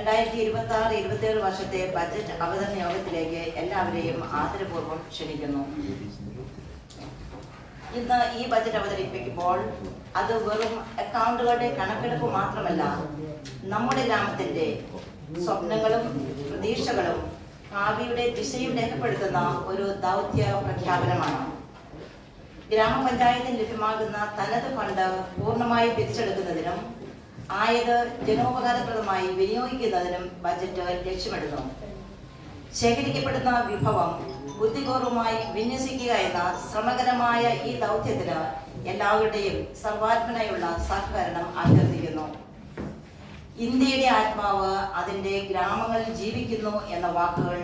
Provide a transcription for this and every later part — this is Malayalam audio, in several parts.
2026-27 വർഷത്തെ ബജറ്റ് അവതരണ യോഗത്തിലേക്ക് എല്ലാവരെയും ആദരപൂർവ്വം ക്ഷണിക്കുന്നു. ഇന്ന് ഈ ബജറ്റ് അവതരിപ്പിക്കുമ്പോൾ അത് വെറും അക്കൗണ്ടുകളുടെ കണക്കെടുപ്പ് മാത്രമല്ല, നമ്മുടെ ഗ്രാമത്തിന്റെ സ്വപ്നങ്ങളും പ്രതീക്ഷകളും ഭാവിയുടെ ദിശയും രേഖപ്പെടുത്തുന്ന ഒരു ദൗത്യ പ്രഖ്യാപനമാണ്. ഗ്രാമപഞ്ചായത്തിന് ലഭ്യമാകുന്ന തനത് ഫണ്ട് പൂർണ്ണമായി പിരിച്ചെടുക്കുന്നതിനും ആയത് ജനോപകാരപ്രദമായി വിനിയോഗിക്കുന്നതിനും ബജറ്റ് ലക്ഷ്യമിടുന്നു. ശേഖരിക്കപ്പെടുന്ന വിഭവം ബുദ്ധിപൂർവമായി വിന്യസിക്കുക എന്ന ശ്രമകരമായ ഈ ദൗത്യത്തിന് എല്ലാവരുടെയും സർവാത്മനയുള്ള സഹകരണം അഭ്യർത്ഥിക്കുന്നു. ഇന്ത്യയുടെ ആത്മാവ് അതിൻ്റെ ഗ്രാമങ്ങളിൽ ജീവിക്കുന്നു എന്ന വാക്കുകൾ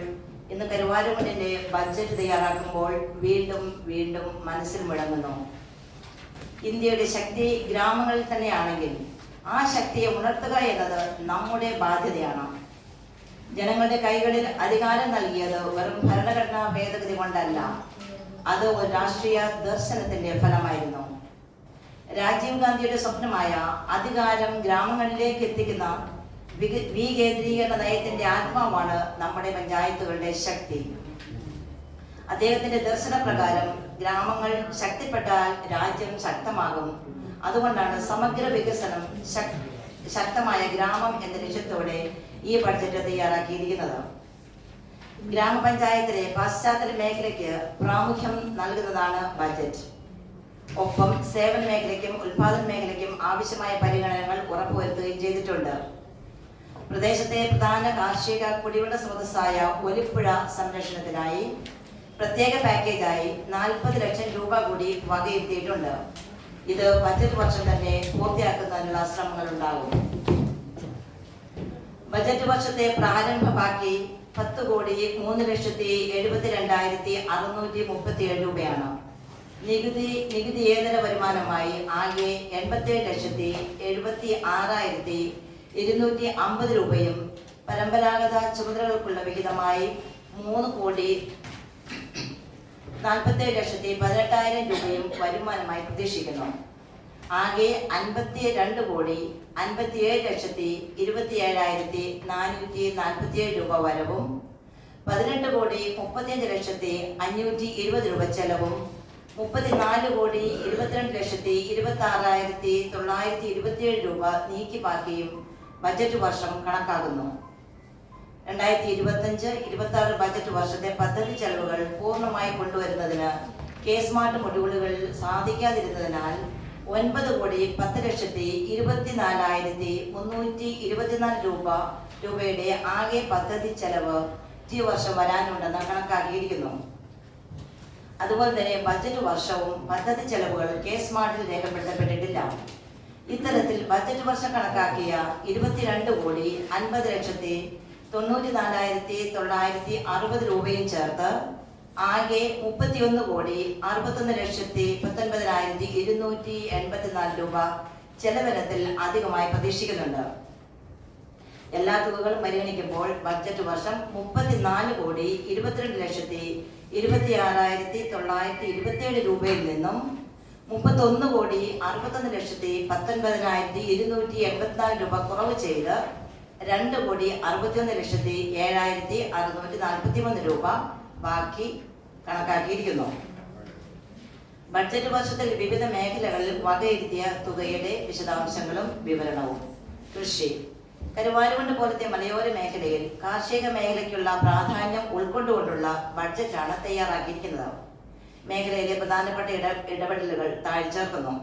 ഇന്ന് കരുവാരുകുണ്ടിന്റെ ബഡ്ജറ്റ് തയ്യാറാക്കുമ്പോൾ വീണ്ടും വീണ്ടും മനസ്സിൽ മുഴങ്ങുന്നു. ഇന്ത്യയുടെ ശക്തി ഗ്രാമങ്ങളിൽ തന്നെയാണെങ്കിൽ ആ ശക്തിയെ ഉണർത്തുക എന്നത് നമ്മുടെ ബാധ്യതയാണ്. ജനങ്ങളുടെ കൈകളിൽ അധികാരം നൽകിയത് വെറും ഭരണഘടനാ ഭേദഗതി കൊണ്ടല്ല, അത് ഒരു രാഷ്ട്രീയ ദർശനത്തിന്റെ ഫലമായിരുന്നു. രാജീവ് ഗാന്ധിയുടെ സ്വപ്നമായ അധികാരം ഗ്രാമങ്ങളിലേക്ക് എത്തിക്കുന്ന വികേന്ദ്രീകരണ നയത്തിന്റെ ആത്മാവാണ് നമ്മുടെ പഞ്ചായത്തുകളുടെ ശക്തി. അദ്ദേഹത്തിന്റെ ദർശനപ്രകാരം ഗ്രാമങ്ങൾ ശക്തിപ്പെട്ടാൽ രാജ്യം ശക്തമാകും. അതുകൊണ്ടാണ് സമഗ്ര വികസനം, ശക്തമായ ഗ്രാമം എന്ന ലക്ഷ്യത്തോടെ ഈ ബഡ്ജറ്റ് തയ്യാറാക്കിയിരിക്കുന്നത്. ഗ്രാമപഞ്ചായത്തിലെ പാശ്ചാത്തല മേഖലയ്ക്ക് പ്രാമുഖ്യം നൽകുന്നതാണ് ബഡ്ജറ്റ്. ഒപ്പം സേവന മേഖലയ്ക്കും ഉൽപാദന മേഖലയ്ക്കും ആവശ്യമായ പരിഗണനകൾ ഉറപ്പുവരുത്തുകയും ചെയ്തിട്ടുണ്ട്. പ്രദേശത്തെ പ്രധാന കാർഷിക കുടിവെള്ള സ്രോതസ്സായ ഒലിപ്പുഴ സംരക്ഷണത്തിനായി പ്രത്യേക പാക്കേജായി 40 ലക്ഷം രൂപ കൂടി വകയിരുത്തിയിട്ടുണ്ട്. ഇത് ബജറ്റ് വർഷം തന്നെ പൂർത്തിയാക്കുന്നതിനുള്ള ശ്രമങ്ങൾ ഉണ്ടാകും. ബജറ്റ് വർഷത്തെ പ്രാരംഭ ബാക്കി 10,03,72,637 രൂപയാണ്. നികുതിയേതര വരുമാനമായി ആകെ 87,76,250 രൂപയും പരമ്പരാഗത ചുമതലകൾക്കുള്ള വിഹിതമായി 3,47,18,000 രൂപയും വരുമാനമായി പ്രതീക്ഷിക്കുന്നു. ആകെ 52,57,27,447 രൂപ വരവും 18,35,520 രൂപ ചെലവും 34,22,26,927 രൂപ നീക്കി ബാക്കിയും ബജറ്റ് വർഷം കണക്കാക്കുന്നു. 2025-26 ബജറ്റ് വർഷത്തെ പദ്ധതി ചെലവുകൾ പൂർണ്ണമായി കൊണ്ടുവരുന്നതിന് കെ-സ്മാർട്ട് മൊഡ്യൂളുകൾ സാധിക്കാതിരുന്നതിനാൽ 9,10,24,324 രൂപയുടെ ആകെ പദ്ധതി ചെലവ് ഈ വർഷം വരാനുണ്ടെന്ന് കണക്കാക്കിയിരിക്കുന്നു. അതുപോലെ തന്നെ ബജറ്റ് വർഷവും പദ്ധതി ചെലവുകൾ കെ-സ്മാർട്ടിൽ രേഖപ്പെടുത്തപ്പെട്ടിട്ടില്ല. ഇത്തരത്തിൽ ബജറ്റ് വർഷം കണക്കാക്കിയ 22,50,94,960 രൂപയും ചേർത്ത് ആകെ 31,61,19,284 രൂപ ചെലവിനത്തിൽ അധികമായി പ്രതീക്ഷിക്കുന്നുണ്ട്. എല്ലാ തുകകളും പരിഗണിക്കുമ്പോൾ ബഡ്ജറ്റ് വർഷം 34,22,26,927 രൂപയിൽ നിന്നും 31,61,19,284 രൂപ കുറവ് ചെയ്ത് 2,61,07,643 രൂപ ബാക്കി കണക്കാക്കിയിരിക്കുന്നു. ബഡ്ജറ്റ് വർഷത്തിൽ വിവിധ മേഖലകളിൽ വകയിരുത്തിയ തുകയുടെ വിശദാംശങ്ങളും വിവരണവും. കൃഷി. കരുവാരുകുണ്ട് പോലത്തെ മലയോര മേഖലയിൽ കാർഷിക മേഖലയ്ക്കുള്ള പ്രാധാന്യം ഉൾക്കൊണ്ടുകൊണ്ടുള്ള ബഡ്ജറ്റാണ് തയ്യാറാക്കിയിരിക്കുന്നത്. മേഖലയിലെ പ്രധാനപ്പെട്ട ഇടപെടലുകൾ താഴ്ചേർക്കുന്നു.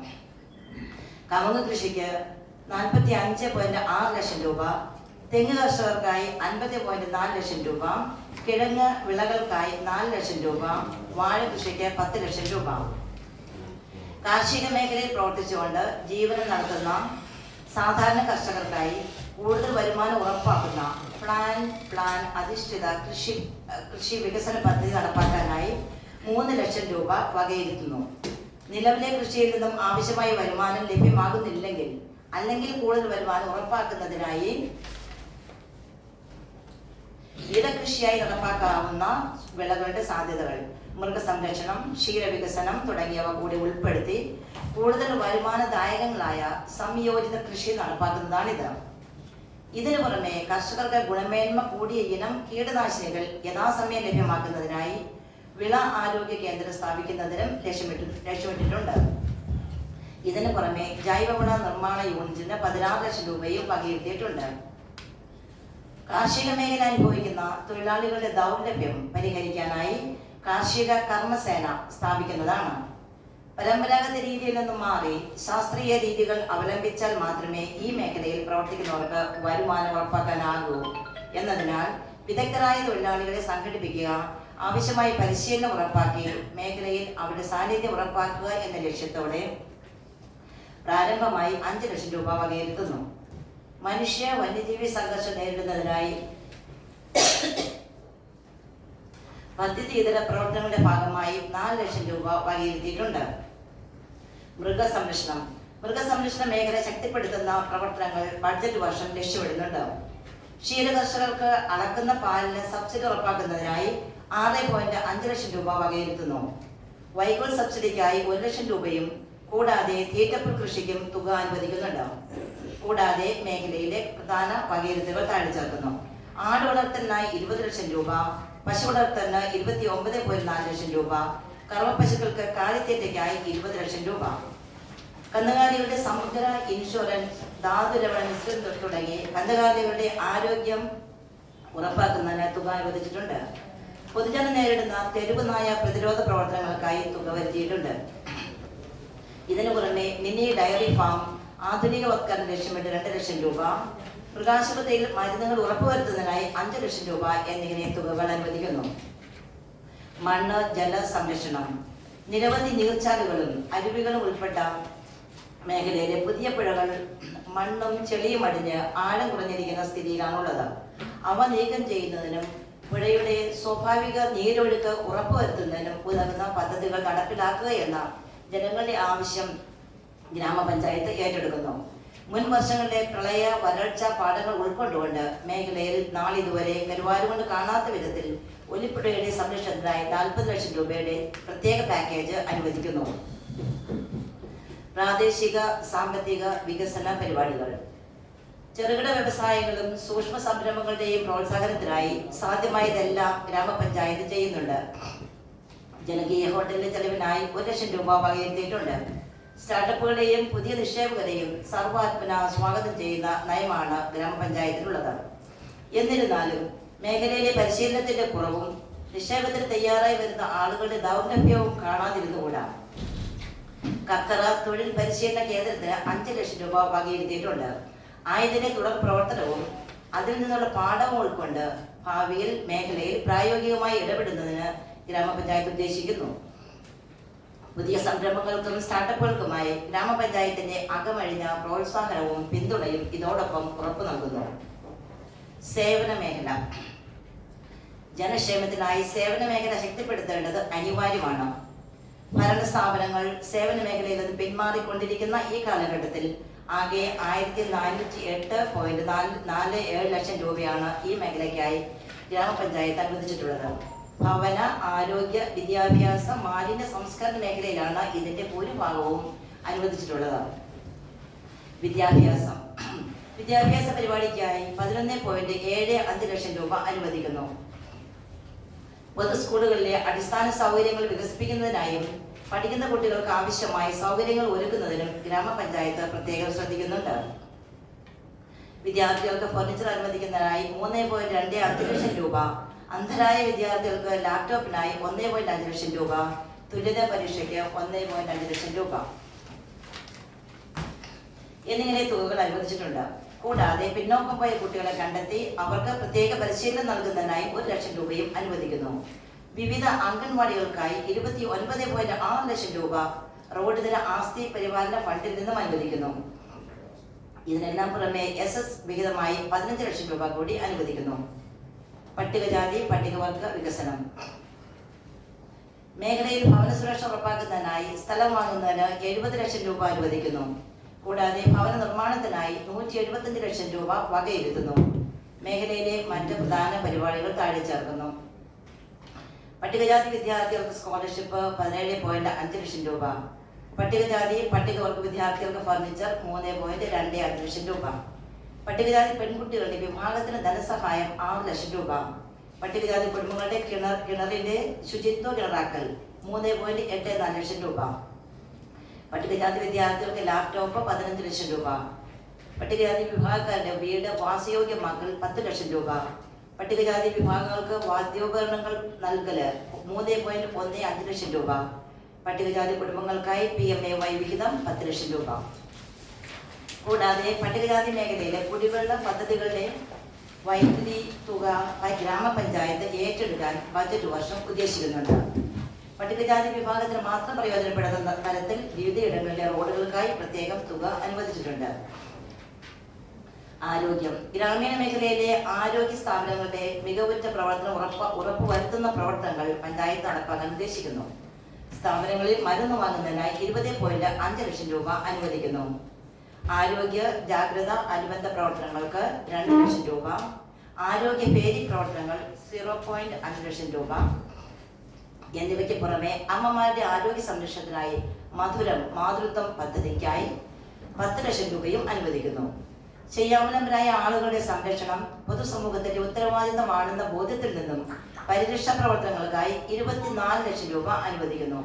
കവുങ്ങ് കൃഷിക്ക് 45.6 ലക്ഷം രൂപ, തെങ്ങ് കർഷകർക്കായി 50.4 ലക്ഷം രൂപ, കിഴങ്ങ് വിളകൾക്കായി 4 ലക്ഷം രൂപ, വാഴ കൃഷിക്ക് 10 ലക്ഷം രൂപ. കാർഷിക മേഖലയിൽ പ്രവർത്തിച്ചുകൊണ്ട് ജീവനം നടത്തുന്ന സാധാരണ കർഷകർക്കായി കൂടുതൽ വരുമാനം ഉറപ്പാക്കുന്ന പ്ലാൻ അധിഷ്ഠിത കൃഷി വികസന പദ്ധതി നടപ്പാക്കാനായി 3 ലക്ഷം രൂപ വകയിരുത്തുന്നു. നിലവിലെ കൃഷിയിൽ നിന്നും ആവശ്യമായ വരുമാനം ലഭ്യമാകുന്നില്ലെങ്കിൽ അല്ലെങ്കിൽ കൂടുതൽ വരുമാനം ഉറപ്പാക്കുന്നതിനായി ഇടകൃഷിയായി നടപ്പാക്കാവുന്ന വിളകളുടെ സാധ്യതകൾ, മൃഗസംരക്ഷണം, ക്ഷീരവികസനം തുടങ്ങിയവ കൂടി ഉൾപ്പെടുത്തി കൂടുതൽ വരുമാനദായകങ്ങളായ സംയോജിത കൃഷി നടപ്പാക്കുന്നതാണിത്. ഇതിനു പുറമെ കർഷകർക്ക് ഗുണമേന്മ കൂടിയ ഇനം കീടനാശിനികൾ യഥാസമയം ലഭ്യമാക്കുന്നതിനായി വിള ആരോഗ്യ കേന്ദ്രം സ്ഥാപിക്കുന്നതിനും ലക്ഷ്യമിട്ടിട്ടുണ്ട്. ഇതിനു പുറമെ ജൈവവള നിർമ്മാണ യൂണിറ്റിന് 16 ലക്ഷം രൂപയും വകയിരുത്തിയിട്ടുണ്ട്. കാർഷിക മേഖല അനുഭവിക്കുന്ന തൊഴിലാളികളുടെ ദൗർലഭ്യം പരിഹരിക്കാനായി കാർഷിക കർമ്മസേന സ്ഥാപിക്കുന്നതാണ്. പരമ്പരാഗത രീതിയിൽ നിന്നും മാറി ശാസ്ത്രീയ രീതികൾ അവലംബിച്ചാൽ മാത്രമേ ഈ മേഖലയിൽ പ്രവർത്തിക്കുന്നവർക്ക് വരുമാനം ഉറപ്പാക്കാനാകൂ എന്നതിനാൽ വിദഗ്ധരായ തൊഴിലാളികളെ സംഘടിപ്പിക്കുക, ആവശ്യമായ പരിശീലനം ഉറപ്പാക്കി മേഖലയിൽ അവരുടെ സാന്നിധ്യം ഉറപ്പാക്കുക എന്ന ലക്ഷ്യത്തോടെ പ്രാരംഭമായി 5 ലക്ഷം രൂപ വകയിരുത്തുന്നു. മനുഷ്യ വന്യജീവി സംഘർഷം നേരിടുന്നതിനായി പദ്ധതി ഇതര പ്രവർത്തനങ്ങളുടെ ഭാഗമായി 4 ലക്ഷം രൂപ വകയിരുത്തിയിട്ടുണ്ട്. മൃഗസംരക്ഷണ മേഖല ശക്തിപ്പെടുത്തുന്ന പ്രവർത്തനങ്ങൾ ബഡ്ജറ്റ് വർഷം ലക്ഷ്യമിടുന്നുണ്ട്. ക്ഷീരകർഷകർക്ക് അളക്കുന്ന പാലിന് സബ്സിഡി ഉറപ്പാക്കുന്നതിനായി 6.5 ലക്ഷം രൂപ വകയിരുത്തുന്നു. വൈക്കോൽ സബ്സിഡിക്കായി 1 ലക്ഷം രൂപയും കൂടാതെ തീറ്റപ്പുൽ കൃഷിക്കും തുക അനുവദിക്കുന്നുണ്ട്. കൂടാതെ മേഖലയിലെ പ്രധാന വകയിരുത്തലുകൾ താഴെ ചേർക്കുന്നു. ആട് വളർത്തലിനായി 20 ലക്ഷം രൂപ, പശു വളർത്തലിന് 29.4 ലക്ഷം രൂപ, കറവപ്പശുക്കൾക്ക് കാലിത്തീറ്റയ്ക്കായി 20 ലക്ഷം രൂപ. കന്നുകാലികളുടെ സമഗ്ര ഇൻഷുറൻസ്, ധാതുലവണ മിശ്രിതം തുടങ്ങി കന്നുകാലികളുടെ ആരോഗ്യം ഉറപ്പാക്കുന്നതിന് തുക അനുവദിച്ചിട്ടുണ്ട്. പൊതുജനം നേരിടുന്ന തെരുവ് നായ പ്രതിരോധ പ്രവർത്തനങ്ങൾക്കായി തുക വരുത്തിയിട്ടുണ്ട്. ഇതിനു പുറമെ മിനി ഡയറി ഫാം ആധുനികവത്കരണം ലക്ഷ്യമിട്ട് 2 ലക്ഷം രൂപ, മൃഗാശുപത്രിയിൽ മരുന്നുകൾ ഉറപ്പുവരുത്തുന്നതിനായി 5 ലക്ഷം രൂപ എന്നിങ്ങനെ തുകകൾ അനുവദിക്കുന്നു. മണ്ണ് ജല സംരക്ഷണം. നിരവധി നീർച്ചാലുകളും അരുവികളും ഉൾപ്പെട്ട മേഖലയിലെ പുതിയ പുഴകൾ മണ്ണും ചെളിയും അടിഞ്ഞ് ആഴം കുറഞ്ഞിരിക്കുന്ന സ്ഥിതിയിലാണുള്ളത്. അവ നീക്കം ചെയ്യുന്നതിനും പുഴയുടെ സ്വാഭാവിക നീരൊഴുക്ക് ഉറപ്പുവരുത്തുന്നതിനും ഉതകുന്ന പദ്ധതികൾ നടപ്പിലാക്കുക എന്ന ജനങ്ങളുടെ ആവശ്യം ഗ്രാമപഞ്ചായത്ത് ഏറ്റെടുക്കുന്നു. മുൻ വർഷങ്ങളിലെ പ്രളയ വരൾച്ച പാഠങ്ങൾ ഉൾക്കൊണ്ടുകൊണ്ട് മേഖലയിൽ നാളിതുവരെ കരുവാരുകൊണ്ട് കാണാത്ത വിധത്തിൽ ഒലിപ്പുഴയുടെ സംരക്ഷണത്തിനായി 40 ലക്ഷം രൂപയുടെ പ്രത്യേക പാക്കേജ് അനുവദിക്കുന്നു. പ്രാദേശിക സാമ്പത്തിക വികസന പരിപാടികൾ. ചെറുകിട വ്യവസായങ്ങളും സൂക്ഷ്മ സംരംഭങ്ങളുടെയും പ്രോത്സാഹനത്തിനായി സാധ്യമായതെല്ലാം ഗ്രാമപഞ്ചായത്ത് ചെയ്യുന്നുണ്ട്. ജനകീയ ഹോട്ടലിന്റെ ചെലവിനായി 1 ലക്ഷം രൂപ വകയിരുത്തിയിട്ടുണ്ട്. സ്റ്റാർട്ടപ്പുകളെയും പുതിയ നിക്ഷേപകരെയും സർവാത്മന സ്വാഗതം ചെയ്യുന്ന നയമാണ് ഗ്രാമപഞ്ചായത്തിനുള്ളത്. എന്നിരുന്നാലും മേഖലയിലെ പരിശീലനത്തിന്റെ കുറവും നിക്ഷേപത്തിന് തയ്യാറായി വരുന്ന ആളുകളുടെ ദൗർലഭ്യവും കാണാതിരുന്നുകൂടാ. കക്കറ തൊഴിൽ പരിശീലന കേന്ദ്രത്തിന് 5 ലക്ഷം രൂപ വകയിരുത്തിയിട്ടുണ്ട്. ആയതിന്റെ തുടർ പ്രവർത്തനവും അതിൽ നിന്നുള്ള പാഠവും ഉൾക്കൊണ്ട് ഭാവിയിൽ മേഖലയിൽ പ്രായോഗികമായി ഇടപെടുന്നതിന് ഗ്രാമപഞ്ചായത്ത് ഉദ്ദേശിക്കുന്നു. പുതിയ സംരംഭങ്ങൾക്കും സ്റ്റാർട്ടപ്പുകൾക്കുമായി ഗ്രാമപഞ്ചായത്തിന്റെ അകമഴിഞ്ഞ പ്രോത്സാഹനവും പിന്തുണയും ഇതോടൊപ്പം ഉറപ്പു നൽകുന്നു. സേവന മേഖല. ജനക്ഷേമത്തിനായി സേവന മേഖല ശക്തിപ്പെടുത്തേണ്ടത് അനിവാര്യമാണ്. ഭരണ സ്ഥാപനങ്ങൾ സേവന മേഖലയിൽ നിന്ന് പിന്മാറിക്കൊണ്ടിരിക്കുന്ന ഈ കാലഘട്ടത്തിൽ ആകെ 1408.47 ലക്ഷം രൂപയാണ് ഈ മേഖലയ്ക്കായി ഗ്രാമപഞ്ചായത്ത് അനുവദിച്ചിട്ടുള്ളത്. ഭവന, ആരോഗ്യ, വിദ്യാഭ്യാസ, മാലിന്യ സംസ്കരണ മേഖലയിലാണ് ഇതിന്റെ ഭൂരിഭാഗവും അനുവദിച്ചിട്ടുള്ളത്. വിദ്യാഭ്യാസ പരിപാടിക്കായി 11.75 ലക്ഷം രൂപ അനുവദിക്കുന്നു. പൊതു സ്കൂളുകളിലെ അടിസ്ഥാന സൗകര്യങ്ങൾ വികസിപ്പിക്കുന്നതിനായും പഠിക്കുന്ന കുട്ടികൾക്ക് ആവശ്യമായ സൗകര്യങ്ങൾ ഒരുക്കുന്നതിനും ഗ്രാമപഞ്ചായത്ത് പ്രത്യേകം ശ്രദ്ധിക്കുന്നുണ്ട്. വിദ്യാർത്ഥികൾക്ക് ഫർണിച്ചർ അനുവദിക്കുന്നതിനായി 3.25 ലക്ഷം രൂപ, അന്ധരായ വിദ്യാർത്ഥികൾക്ക് ലാപ്ടോപ്പിനായി 1.5 ലക്ഷം രൂപ, തുല്യത പരീക്ഷയ്ക്ക് 1.5 ലക്ഷം രൂപ എന്നിങ്ങനെ തുകകൾ അനുവദിച്ചിട്ടുണ്ട്. കൂടാതെ പിന്നോക്കം പോയ കുട്ടികളെ കണ്ടെത്തി അവർക്ക് പ്രത്യേക പരിശീലനം നൽകുന്നതിനായി 1 ലക്ഷം രൂപയും അനുവദിക്കുന്നു. വിവിധ അംഗൻവാടികൾക്കായി 29.6 ലക്ഷം രൂപ റോഡുതല ആസ്തി പരിപാലന ഫണ്ടിൽ നിന്നും അനുവദിക്കുന്നു. ഇതിനെല്ലാം പുറമെ SS വിഹിതമായി 15 ലക്ഷം രൂപ കൂടി അനുവദിക്കുന്നു. പട്ടികജാതി പട്ടികവർഗ വികസനം മേഖലയിൽ ഭവന സുരക്ഷ ഉറപ്പാക്കുന്നതിനായി സ്ഥലം വാങ്ങുന്നതിന് 70 ലക്ഷം രൂപ അനുവദിക്കുന്നു. കൂടാതെ ഭവന നിർമ്മാണത്തിനായി 175 ലക്ഷം രൂപ വകയിരുത്തുന്നു. മേഖലയിലെ മറ്റ് പ്രധാന പരിപാടികൾ താഴെ ചേർക്കുന്നു. പട്ടികജാതി വിദ്യാർത്ഥികൾക്ക് സ്കോളർഷിപ്പ് 17.5 ലക്ഷം രൂപ, പട്ടികജാതി പട്ടികവർഗ വിദ്യാർത്ഥികൾക്ക് ഫർണിച്ചർ 3.25 ലക്ഷം രൂപ, പട്ടികജാതി പെൺകുട്ടികളുടെ വിഭാഗത്തിന് ധനസഹായം 6 ലക്ഷം രൂപ. പട്ടികജാതി കുടുംബങ്ങളുടെ കിണറിന്റെ ശുചിത്വ കിണറാക്കൽ 3.84 ലക്ഷം രൂപ. പട്ടികജാതി വിദ്യാർത്ഥികൾക്ക് ലാപ്ടോപ്പ് 15 ലക്ഷം രൂപ. പട്ടികജാതി വിഭാഗക്കാരുടെ വീട് വാസയോഗ്യമാക്കൽ 10 ലക്ഷം രൂപ. പട്ടികജാതി വിഭാഗങ്ങൾക്ക് വാദ്യോപകരണങ്ങൾ നൽകല് 3.15 ലക്ഷം രൂപ. പട്ടികജാതി കുടുംബങ്ങൾക്കായി PMAY വിഹിതം 10 ലക്ഷം രൂപ. കൂടാതെ പട്ടികജാതി മേഖലയിലെ കുടിവെള്ള പദ്ധതികളുടെ വൈദ്യുതി തുക ഗ്രാമപഞ്ചായത്ത് ഏറ്റെടുക്കാൻ ബജറ്റ് വർഷം ഉദ്ദേശിക്കുന്നുണ്ട്. പട്ടികജാതി വിഭാഗത്തിന് മാത്രം പ്രയോജനപ്പെടുന്ന തരത്തിൽ വിവിധയിടങ്ങളിലെ റോഡുകൾക്കായി പ്രത്യേകം തുക അനുവദിച്ചിട്ടുണ്ട്. ആരോഗ്യം. ഗ്രാമീണ മേഖലയിലെ ആരോഗ്യ സ്ഥാപനങ്ങളുടെ മികവുറ്റ പ്രവർത്തനം ഉറപ്പുവരുത്തുന്ന പ്രവർത്തനങ്ങൾ പഞ്ചായത്ത് നടപ്പാക്കാൻ ഉദ്ദേശിക്കുന്നു. സ്ഥാപനങ്ങളിൽ മരുന്ന് വാങ്ങുന്നതിനായി 20.5 ലക്ഷം രൂപ അനുവദിക്കുന്നു. ആരോഗ്യ ജാഗ്രത അനുബന്ധ പ്രവർത്തനങ്ങൾക്ക് 2 ലക്ഷം രൂപ. ആരോഗ്യ പേരി പ്രവർത്തനങ്ങൾ 0.5 ലക്ഷം രൂപ എന്നിവയ്ക്ക് പുറമെ അമ്മമാരുടെ ആരോഗ്യ സംരക്ഷണത്തിനായി മധുരം മാതൃത്വം പദ്ധതിക്കായി 10 ലക്ഷം രൂപയും അനുവദിക്കുന്നു. ചെയ്യാവുന്നവരായ ആളുകളുടെ സംരക്ഷണം പൊതുസമൂഹത്തിന്റെ ഉത്തരവാദിത്തമാണെന്ന ബോധ്യത്തിൽ നിന്നും പരിരക്ഷാ പ്രവർത്തനങ്ങൾക്കായി 24 ലക്ഷം രൂപ അനുവദിക്കുന്നു.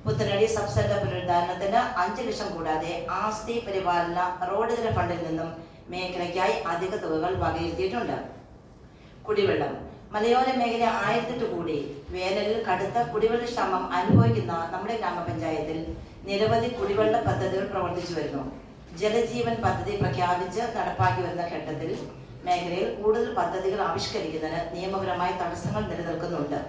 പുത്തനടി സബ് സെന്റർ പുനരുദ്ധാരണത്തിന് 5 ലക്ഷം കൂടാതെ ആസ്തി പരിപാലന റോഡ് തല ഫണ്ടിൽ നിന്നും മേഖലയ്ക്കായി അധിക തുകകൾ വകയിരുത്തിയിട്ടുണ്ട്. കുടിവെള്ളം. മലയോര മേഖല 1008 കൂടി വേനലിൽ കടുത്ത കുടിവെള്ള ക്ഷാമം അനുഭവിക്കുന്ന നമ്മുടെ ഗ്രാമപഞ്ചായത്തിൽ നിരവധി കുടിവെള്ള പദ്ധതികൾ പ്രവർത്തിച്ചു വരുന്നു. ജലജീവൻ പദ്ധതി പ്രഖ്യാപിച്ച് നടപ്പാക്കി വരുന്ന ഘട്ടത്തിൽ മേഖലയിൽ കൂടുതൽ പദ്ധതികൾ ആവിഷ്കരിക്കുന്നതിന് നിയമപരമായ തടസ്സങ്ങൾ നിലനിൽക്കുന്നുണ്ട്.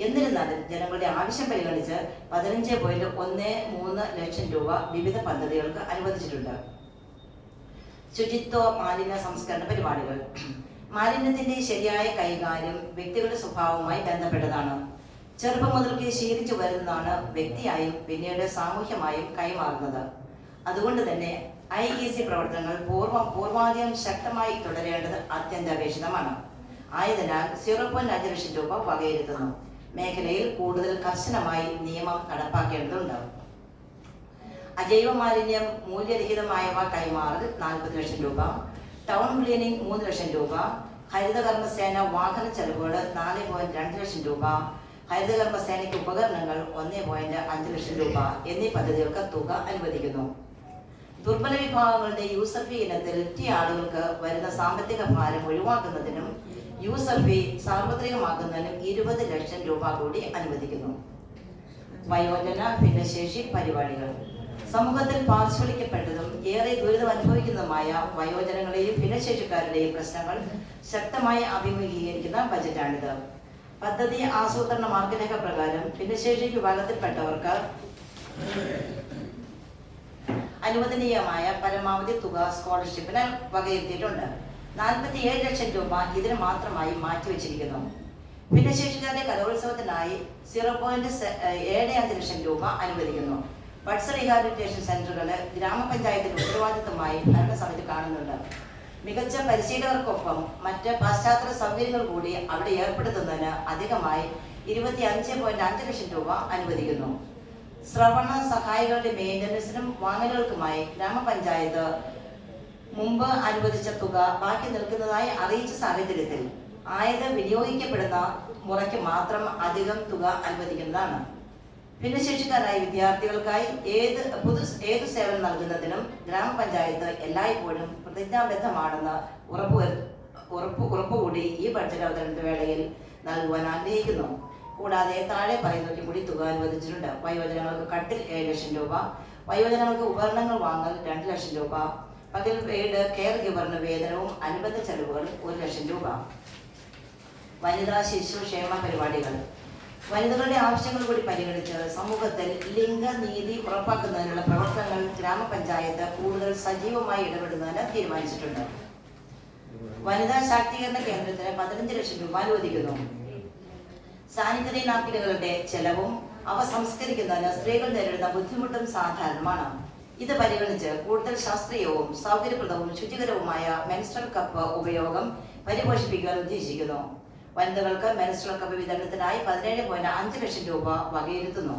എന്നിരുന്നാലും ജനങ്ങളുടെ ആവശ്യം പരിഗണിച്ച് 15.13 ലക്ഷം രൂപ വിവിധ പദ്ധതികൾക്ക് അനുവദിച്ചിട്ടുണ്ട്. ശുചിത്വ മാലിന്യ സംസ്കരണ പരിപാടികൾ. മാലിന്യത്തിന്റെ ശരിയായ കൈകാര്യം വ്യക്തികളുടെ സ്വഭാവവുമായി ബന്ധപ്പെട്ടതാണ്. ചെറുപ്പം മുതൽക്ക് ശീലിച്ചു വരുന്നതാണ് വ്യക്തിയായും പിന്നീട് സാമൂഹ്യമായും കൈമാറുന്നത്. അതുകൊണ്ട് തന്നെ IEC പ്രവർത്തനങ്ങൾ പൂർവാധികം ശക്തമായി തുടരേണ്ടത് അത്യന്താപേക്ഷിതമാണ്. ആയതിനാൽ 0.5 ലക്ഷം രൂപ വകയിരുത്തുന്നു. മേഖലയിൽ കൂടുതൽ കർശനമായി നിയമം നടപ്പാക്കേണ്ടതുണ്ട്. അജൈവ മാലിന്യം മൂല്യരഹിതമായവ കൈമാറൽ 40 ലക്ഷം രൂപ. ടൗൺ ക്ലീനിംഗ് 3 ലക്ഷം രൂപ. ഹരിതകർമ്മസേന വാഹന ചെലവുകൾ 4.2 ലക്ഷം രൂപ. ഹരിതകർമ്മസേനയ്ക്ക് ഉപകരണങ്ങൾ 1.5 ലക്ഷം രൂപ എന്നീ പദ്ധതികൾക്ക് തുക അനുവദിക്കുന്നു. ദുർബല വിഭാഗങ്ങളുടെ യൂസർ ഫീ ഇനത്തിൽ ആളുകൾക്ക് വരുന്ന സാമ്പത്തിക ഭാരം ഒഴിവാക്കുന്നതിനും യൂസർ ഫീ സാർവത്രികമാക്കുന്നതിനും 20 ലക്ഷം രൂപ കൂടി അനുവദിക്കുന്നു. വയോജന ഭിന്നശേഷി പരിപാടികൾ. സമൂഹത്തിൽ പാർശ്വവൽക്കരിക്കപ്പെട്ടതും ഏറെ ദുരിതം അനുഭവിക്കുന്നതുമായ വയോജനങ്ങളെയും ഭിന്നശേഷിക്കാരുടെയും പ്രശ്നങ്ങൾ ശക്തമായി അഭിമുഖീകരിക്കുന്ന ബജറ്റാണിത്. പദ്ധതി ആസൂത്രണ മാർഗരേഖ പ്രകാരം ഭിന്നശേഷി വിഭാഗത്തിൽപ്പെട്ടവർക്ക് അനുവദനീയമായ പരമാവധി തുക സ്കോളർഷിപ്പിന് വകയിരുത്തിയിട്ടുണ്ട്. 47 ലക്ഷം രൂപ ഇതിന് മാത്രമായി മാറ്റിവെച്ചിരിക്കുന്നു. ഭിന്നശേഷിക്കാരുടെ കലോത്സവത്തിനായി 0.75 ലക്ഷം രൂപ അനുവദിക്കുന്നു. ബഡ്സ് റീഹാബിലിറ്റേഷൻ സെന്ററുകൾ ഗ്രാമപഞ്ചായത്തിന്റെ ഉത്തരവാദിത്തമായി ഭരണസമിതി കാണുന്നുണ്ട്. മികച്ച പരിശീലകർക്കൊപ്പം മറ്റ് പാശ്ചാത്യ സൗകര്യങ്ങൾ കൂടി അവിടെ ഏർപ്പെടുത്തുന്നതിന് അധികമായി 25.5 ലക്ഷം രൂപ അനുവദിക്കുന്നു. ശ്രവണ സഹായികളുടെ മെയിൻ്റനൻസിനും വാങ്ങലുകൾക്കുമായി ഗ്രാമപഞ്ചായത്ത് മുമ്പ് അനുവദിച്ച തുക ബാക്കി നിൽക്കുന്നതായി അറിയിച്ച സാഹചര്യത്തിൽ ആയത് വിനിയോഗിക്കപ്പെടുന്ന മുറയ്ക്ക് മാത്രം അധികം തുക അനുവദിക്കുന്നതാണ്. ഭിന്നശേഷിക്കാരായ വിദ്യാർത്ഥികൾക്കായി ഏതു സേവനം നൽകുന്നതിനും ഗ്രാമപഞ്ചായത്ത് എല്ലായ്പ്പോഴും പ്രതിജ്ഞാബദ്ധമാണെന്ന് ഉറപ്പുകൂടി ഈ ബഡ്ജറ്റ് അവതരണ വേളയിൽ നൽകുവാൻ ആഗ്രഹിക്കുന്നു. കൂടാതെ താഴെ പറയുന്നവയ്ക്ക് കൂടി തുക അനുവദിച്ചിട്ടുണ്ട്. വയോജനങ്ങൾക്ക് കട്ടിൽ 7 ലക്ഷം രൂപ. വയോജനങ്ങൾക്ക് ഉപകരണങ്ങൾ വാങ്ങൽ 2 ലക്ഷം രൂപ. പകൽ പെയ്ഡ് കെയർ ഗിവറിന് വേതനവും അനുബന്ധ ചെലവുകൾ 1 ലക്ഷം രൂപ. വനിതാ ശിശു ക്ഷേമ പരിപാടികൾ. വനിതകളുടെ ആവശ്യങ്ങൾ കൂടി പരിഗണിച്ച് സമൂഹത്തിൽ ലിംഗനീതി ഉറപ്പാക്കുന്നതിനുള്ള പ്രവർത്തനങ്ങൾ ഗ്രാമപഞ്ചായത്ത് കൂടുതൽ സജീവമായി ഇടപെടുന്നതിന് തീരുമാനിച്ചിട്ടുണ്ട്. വനിതാ ശാക്തീകരണ കേന്ദ്രത്തിന് 15 ലക്ഷം രൂപ അനുവദിക്കുന്നു. സാനിറ്ററി നാപ്കിനുകളുടെ ചെലവും അവ സംസ്കരിക്കുന്നതിന് സ്ത്രീകൾ നേരിടുന്ന ബുദ്ധിമുട്ടും സാധാരണമാണ്. ഇത് പരിഗണിച്ച് കൂടുതൽ ശാസ്ത്രീയവും സൗകര്യപ്രദവും ശുചികരവുമായ മെൻസ്ട്രൽ കപ്പ് ഉപയോഗം പരിപോഷിപ്പിക്കാൻ ഉദ്ദേശിക്കുന്നു. വനിതകൾക്ക് മെൻസ്ട്രൽ കപ്പ് വിതരണത്തിനായി 17.5 ലക്ഷം രൂപ വകയിരുത്തുന്നു.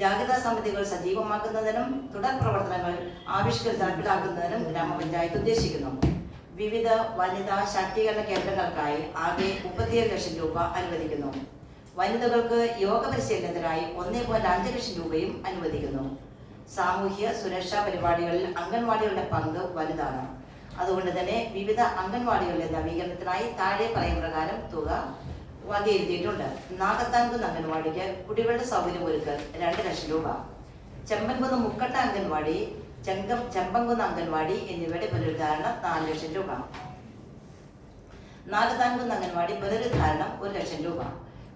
ജാഗ്രതാ സമിതികൾ സജീവമാക്കുന്നതിനും തുടർ പ്രവർത്തനങ്ങൾ ആവിഷ്കരിച്ച് നടപ്പിലാക്കുന്നതിനും ഗ്രാമപഞ്ചായത്ത് ഉദ്ദേശിക്കുന്നു. വിവിധ വനിതാ ശാക്തീകരണ കേന്ദ്രങ്ങൾക്കായി ആകെ 37 ലക്ഷം രൂപ അനുവദിക്കുന്നു. വനിതകൾക്ക് യോഗ പരിശീലനത്തിനായി 1.5 ലക്ഷം രൂപയും അനുവദിക്കുന്നു. സാമൂഹ്യ സുരക്ഷാ പരിപാടികളിൽ അംഗൻവാടികളുടെ പങ്ക് വലുതാണ്. അതുകൊണ്ട് തന്നെ വിവിധ അംഗൻവാടികളുടെ നവീകരണത്തിനായി താഴെ പറയുന്ന പ്രകാരം തുക വകയിരുത്തിയിട്ടുണ്ട്. നാഗത്താൻകുന്ന് അംഗൻവാടിക്ക് കുടിവെള്ള സൗകര്യം ഒരുക്കൽ 2 ലക്ഷം രൂപ. ചെമ്പൻകുന്ന് മുക്കട്ട അംഗൻവാടി, ചെമ്പൻകുന്ന് അംഗൻവാടി എന്നിവയുടെ പുനരുദ്ധാരണം 4 ലക്ഷം രൂപ. നാഗത്താൻകുന്ന് അംഗൻവാടി പുനരുദ്ധാരണം 1 ലക്ഷം രൂപ.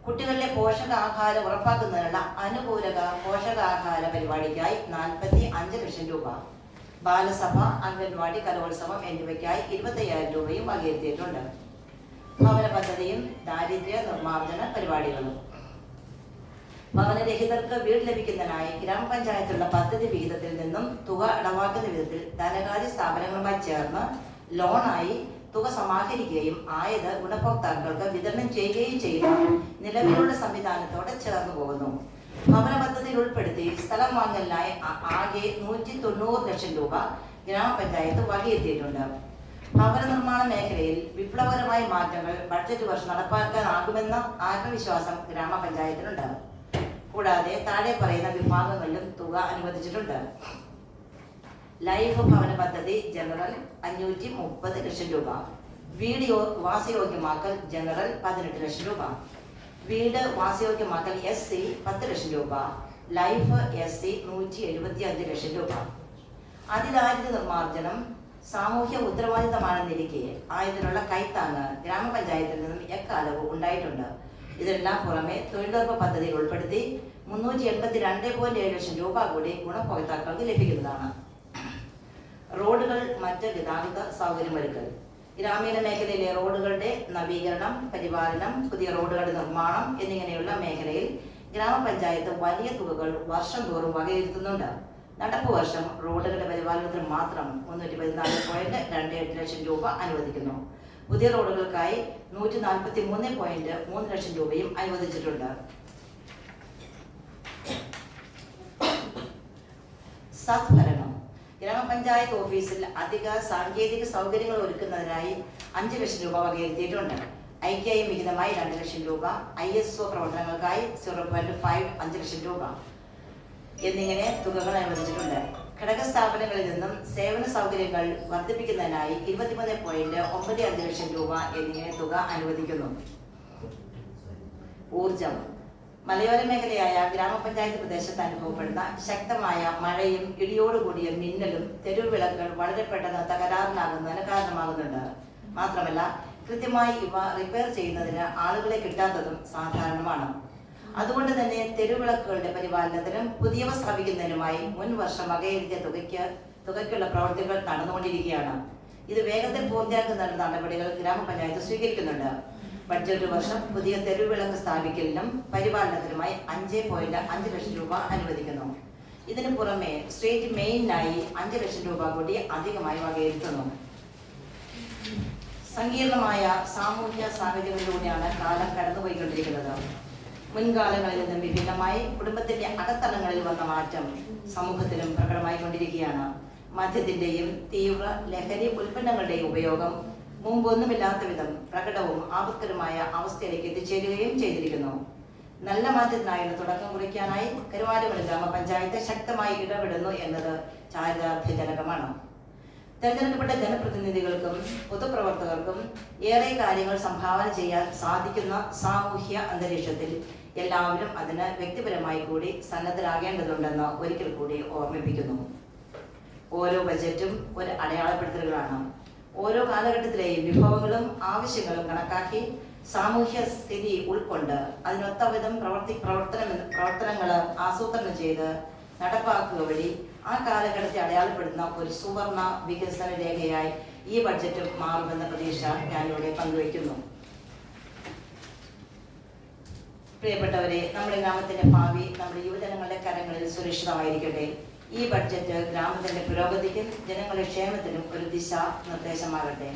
കുട്ടികളിലെ പോഷകാഹാരം ഉറപ്പാക്കുന്നതിനുള്ള അനുകൂലക പോഷകാഹാര പരിപാടിക്കായി 45 ലക്ഷം രൂപ. ബാലസഭ, അംഗൻവാടി, കലോത്സവം എന്നിവയ്ക്കായി 25,000 രൂപയും വകയിരുത്തിയിട്ടുണ്ട്. ഭവന പദ്ധതിയും ദാരിദ്ര്യ നിർമ്മാർജ്ജന പരിപാടികളും. ഭവനരഹിതർക്ക് വീട് ലഭിക്കുന്നതിനായി ഗ്രാമപഞ്ചായത്തുള്ള പദ്ധതി വിഹിതത്തിൽ നിന്നും തുക ഇടവാക്കുന്ന വിധത്തിൽ ധനകാര്യ സ്ഥാപനങ്ങളുമായി ചേർന്ന് ലോണായി തുക സമാഹരിക്കുകയും ആയത് ഗുണഭോക്താക്കൾക്ക് വിതരണം ചെയ്യുകയും ചെയ്യുന്ന നിലവിലുള്ള സംവിധാനത്തോടെ ചേർന്നു പോകുന്നു. ഭവന പദ്ധതിയിൽ ഉൾപ്പെടുത്തി സ്ഥലം വാങ്ങലിനായി ആകെ 190 ലക്ഷം രൂപ ഗ്രാമപഞ്ചായത്ത് വകയിരുത്തിയിട്ടുണ്ട്. ഭവന നിർമ്മാണ മേഖലയിൽ വിപ്ലവകരമായ മാറ്റങ്ങൾ ബഡ്ജറ്റ് വർഷം നടപ്പാക്കാനാകുമെന്ന ആത്മവിശ്വാസം ഗ്രാമപഞ്ചായത്തിനുണ്ട്. കൂടാതെ താഴെ പറയുന്ന വിഭാഗങ്ങളിലും തുക അനുവദിച്ചിട്ടുണ്ട്. ലൈഫ് ഭവന പദ്ധതി ജനറൽ 530 ലക്ഷം രൂപ. വീട് വാസയോഗ്യമാക്കൽ ജനറൽ 18 ലക്ഷം രൂപ. വീട് വാസയോഗ്യമാക്കൽ SC 10 ലക്ഷം രൂപ. ലൈഫ് SC 175 ലക്ഷം രൂപ. അതിദാരിദ്ര്യ നിർമ്മാർജ്ജനം സാമൂഹ്യ ഉത്തരവാദിത്തമാണെന്നിരിക്കെ ആയതിനുള്ള കൈത്താങ്ങ് ഗ്രാമപഞ്ചായത്തിൽ നിന്നും എക്കാലവും ഉണ്ടായിട്ടുണ്ട്. ഇതെല്ലാം പുറമെ തൊഴിലുറപ്പ് പദ്ധതിയിൽ ഉൾപ്പെടുത്തി 382.7 ലക്ഷം രൂപ കൂടി ഗുണഭോക്താക്കൾക്ക് ലഭിക്കുന്നതാണ്. റോഡുകൾ, മറ്റ് ഗതാഗത സൗകര്യമൊരുക്കൽ. ഗ്രാമീണ മേഖലയിലെ റോഡുകളുടെ നവീകരണം, പരിപാലനം, പുതിയ റോഡുകളുടെ നിർമ്മാണം എന്നിങ്ങനെയുള്ള മേഖലയിൽ ഗ്രാമപഞ്ചായത്ത് വലിയ തുകകൾ വർഷം തോറും വകയിരുത്തുന്നുണ്ട്. നടപ്പ് വർഷം റോഡുകളുടെ പരിപാലനത്തിന് മാത്രം 314.28 ലക്ഷം രൂപ അനുവദിക്കുന്നു. പുതിയ റോഡുകൾക്കായി 143.3 ലക്ഷം രൂപയും അനുവദിച്ചിട്ടുണ്ട്. സദ്ഭരണം. ഗ്രാമപഞ്ചായത്ത് ഓഫീസിൽ അധിക സാങ്കേതിക സൗകര്യങ്ങൾ ഒരുക്കുന്നതിനായി 5 ലക്ഷം രൂപ വകയിരുത്തിയിട്ടുണ്ട്. IKI വിഹിതമായി 2 ലക്ഷം രൂപ, ISO പ്രവർത്തനങ്ങൾക്കായി 0.5 ലക്ഷം രൂപ എന്നിങ്ങനെ തുകകൾ അനുവദിച്ചിട്ടുണ്ട്. ഘടക സ്ഥാപനങ്ങളിൽ നിന്നും സേവന സൗകര്യങ്ങൾ വർദ്ധിപ്പിക്കുന്നതിനായി 23.95 ലക്ഷം രൂപ എന്നിങ്ങനെ തുക അനുവദിക്കുന്നു. ഊർജം. മലയോര മേഖലയായ ഗ്രാമപഞ്ചായത്ത് പ്രദേശത്ത് അനുഭവപ്പെടുന്ന ശക്തമായ മഴയും ഇടിയോടുകൂടിയ മിന്നലും തെരുവ് വിളക്കുകൾ വളരെ പെട്ടെന്ന് തകരാറിലാകുന്നതിന് കാരണമാകുന്നുണ്ട്. മാത്രമല്ല കൃത്യമായി ഇവ റിപ്പയർ ചെയ്യുന്നതിന് ആളുകളെ കിട്ടാത്തതും സാധാരണമാണ്. അതുകൊണ്ട് തന്നെ തെരുവിളക്കുകളുടെ പരിപാലനത്തിനും പുതിയവ സ്ഥാപിക്കുന്നതിനുമായി മുൻ വർഷം വകയിരുത്തിയ തുകയ്ക്കുള്ള പ്രവൃത്തികൾ നടന്നുകൊണ്ടിരിക്കുകയാണ്. ഇത് വേഗത്തിൽ പൂർത്തിയാക്കുന്നതിനുള്ള നടപടികൾ ഗ്രാമപഞ്ചായത്ത് സ്വീകരിക്കുന്നുണ്ട്. ബഡ്ജറ്റ് വർഷം പുതിയ തെരുവിളക്ക് സ്ഥാപിക്കലിനും പരിപാലനത്തിനുമായി 5.5 ലക്ഷം രൂപ അനുവദിക്കുന്നു. ഇതിനു പുറമെ സ്ട്രീറ്റ് മെയിനായി 5 ലക്ഷം രൂപ കൂടി അധികമായി വകയിരുത്തുന്നു. സങ്കീർണമായ സാമൂഹ്യ സാഹചര്യങ്ങളിലൂടെയാണ് കാലം കടന്നുപോയിക്കൊണ്ടിരിക്കുന്നത്. മുൻകാലങ്ങളിൽ നിന്നും വിഭിന്നമായി കുടുംബത്തിന്റെ അകത്തളങ്ങളിൽ വന്ന മാറ്റം സമൂഹത്തിലും പ്രകടമായിക്കൊണ്ടിരിക്കുകയാണ്. മദ്യത്തിന്റെയും തീവ്ര ലഹരി ഉൽപ്പന്നങ്ങളുടെയും ഉപയോഗം മുമ്പൊന്നുമില്ലാത്ത വിധം പ്രകടവും ആപത്കരമായ അവസ്ഥയിലേക്ക് എത്തിച്ചേരുകയും ചെയ്തിരിക്കുന്നു. നല്ല മാറ്റത്തിനായുള്ള തുടക്കം കുറിക്കാനായി കരുവാരക്കുണ്ട് ഗ്രാമപഞ്ചായത്ത് ശക്തമായി ഇടപെടുന്നു എന്നത് ചാരിതാർത്ഥ്യജനകമാണ്. തെരഞ്ഞെടുക്കപ്പെട്ട ജനപ്രതിനിധികൾക്കും പൊതുപ്രവർത്തകർക്കും ഏറെ കാര്യങ്ങൾ സംഭാവന ചെയ്യാൻ സാധിക്കുന്ന സാമൂഹ്യ അന്തരീക്ഷത്തിൽ എല്ലാവരും അതിന് വ്യക്തിപരമായി കൂടി സന്നദ്ധരാകേണ്ടതുണ്ടെന്ന് ഒരിക്കൽ കൂടി ഓർമ്മിപ്പിക്കുന്നു. ഓരോ ബജറ്റും ഒരു അടയാളപ്പെടുത്തലുകളാണ്. ഓരോ കാലഘട്ടത്തിലെയും വിഭവങ്ങളും ആവശ്യങ്ങളും കണക്കാക്കി സാമൂഹ്യ സ്ഥിതി ഉൾക്കൊണ്ട് അതിനൊത്തവിധം പ്രവർത്തനങ്ങൾ ആസൂത്രണം ചെയ്ത് നടപ്പാക്കുക വഴി ആ കാലഘട്ടത്തെ അടയാളപ്പെടുത്തുന്ന ഒരു സുവർണ വികസന രേഖയായി ഈ ബഡ്ജറ്റ് മാറുമെന്ന പ്രതീക്ഷ ഞാനിവിടെ പങ്കുവയ്ക്കുന്നു. പ്രിയപ്പെട്ടവരെ, നമ്മുടെ ഗ്രാമത്തിന്റെ ഭാവി നമ്മുടെ യുവജനങ്ങളുടെ കരങ്ങളിൽ സുരക്ഷിതമായിരിക്കട്ടെ. ഈ ബഡ്ജറ്റ് ഗ്രാമത്തിന്റെ പുരോഗതിക്കും ജനങ്ങളുടെ ക്ഷേമത്തിനും ഒരു ദിശാ നിർദ്ദേശമാകട്ടെ.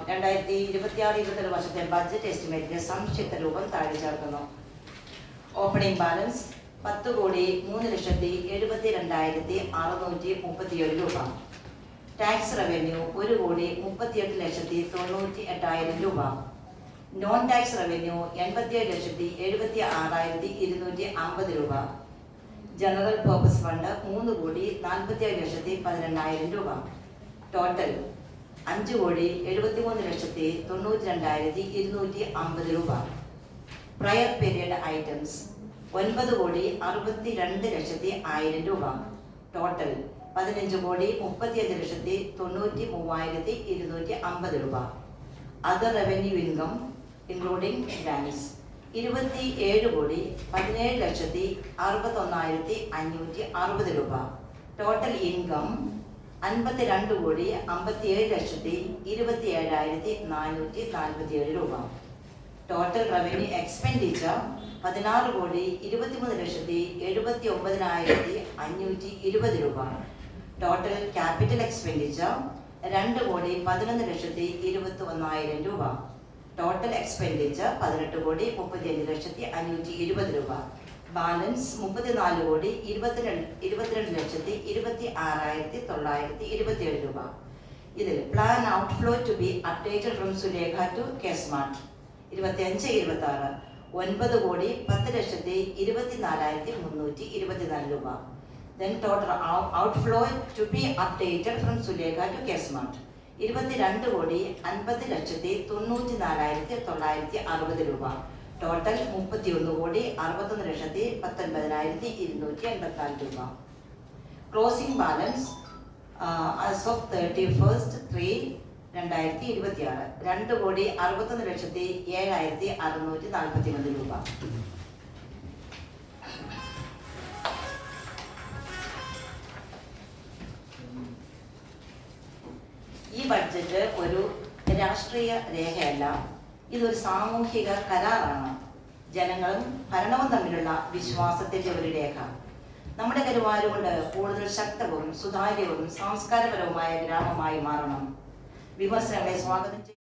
2026-27 വർഷത്തെ ബഡ്ജറ്റ് എസ്റ്റിമേറ്റിന്റെ സംക്ഷിപ്ത രൂപം താഴെ ചേർക്കുന്നു. ഓപ്പണിംഗ് ബാലൻസ് 10,03,72,637 രൂപ. ടാക്സ് റവന്യൂ 1,38,98,000 രൂപ. നോൺ ടാക്സ് റവന്യൂ 87,76,250 രൂപ. ജനറൽ പർപ്പസ് ഫണ്ട് 3,47,12,000 രൂപ. ടോട്ടൽ 5,73,92,250 രൂപ. പ്രയർ പീരിയഡ് ഐറ്റംസ് 9,62,100,000 രൂപ. ടോട്ടൽ 15,35,93,250 രൂപ. Other revenue income including grants 27,17,61,560 രൂപ. ടോട്ടൽ ഇൻകം 52,57,27,447 രൂപ. ടോട്ടൽ റവന്യൂ എക്സ്പെൻഡിച്ചർ 16,23,79,520 രൂപ. ടോട്ടൽ ക്യാപിറ്റൽ എക്സ്പെൻഡിച്ചർ 2,11,21,000 രൂപ. ടോട്ടൽ എക്സ്പെൻഡിച്ചർ 18,35,520 രൂപ. ബാലൻസ് 34,22,22,26,927 രൂപ. ഇതിൽ plan outflow to be updated from Sulekha to KSmart 25-26 9,10,24,324 രൂപ. Then total outflow to be updated from Sulega to Kesmart 22,50,94,960 രൂപ. ടോട്ടൽ 31,61,19,284 രൂപ. ക്ലോസിംഗ് ബാലൻസ് as of 31/3/2026 2,61,7,641 രൂപ. ഈ ബഡ്ജറ്റ് ഒരു രാഷ്ട്രീയ രേഖയല്ല, ഇതൊരു സാമൂഹിക കരാറാണ്. ജനങ്ങളും ഭരണവും തമ്മിലുള്ള വിശ്വാസത്തിന്റെ ഒരു രേഖ. നമ്മുടെ കരുവാരുകൊണ്ട് കൂടുതൽ ശക്തവും സുതാര്യവും സംസ്കാരപരവുമായ ഗ്രാമമായി മാറണം. വിമർശനങ്ങളെ സ്വാഗതം ചെയ്യും.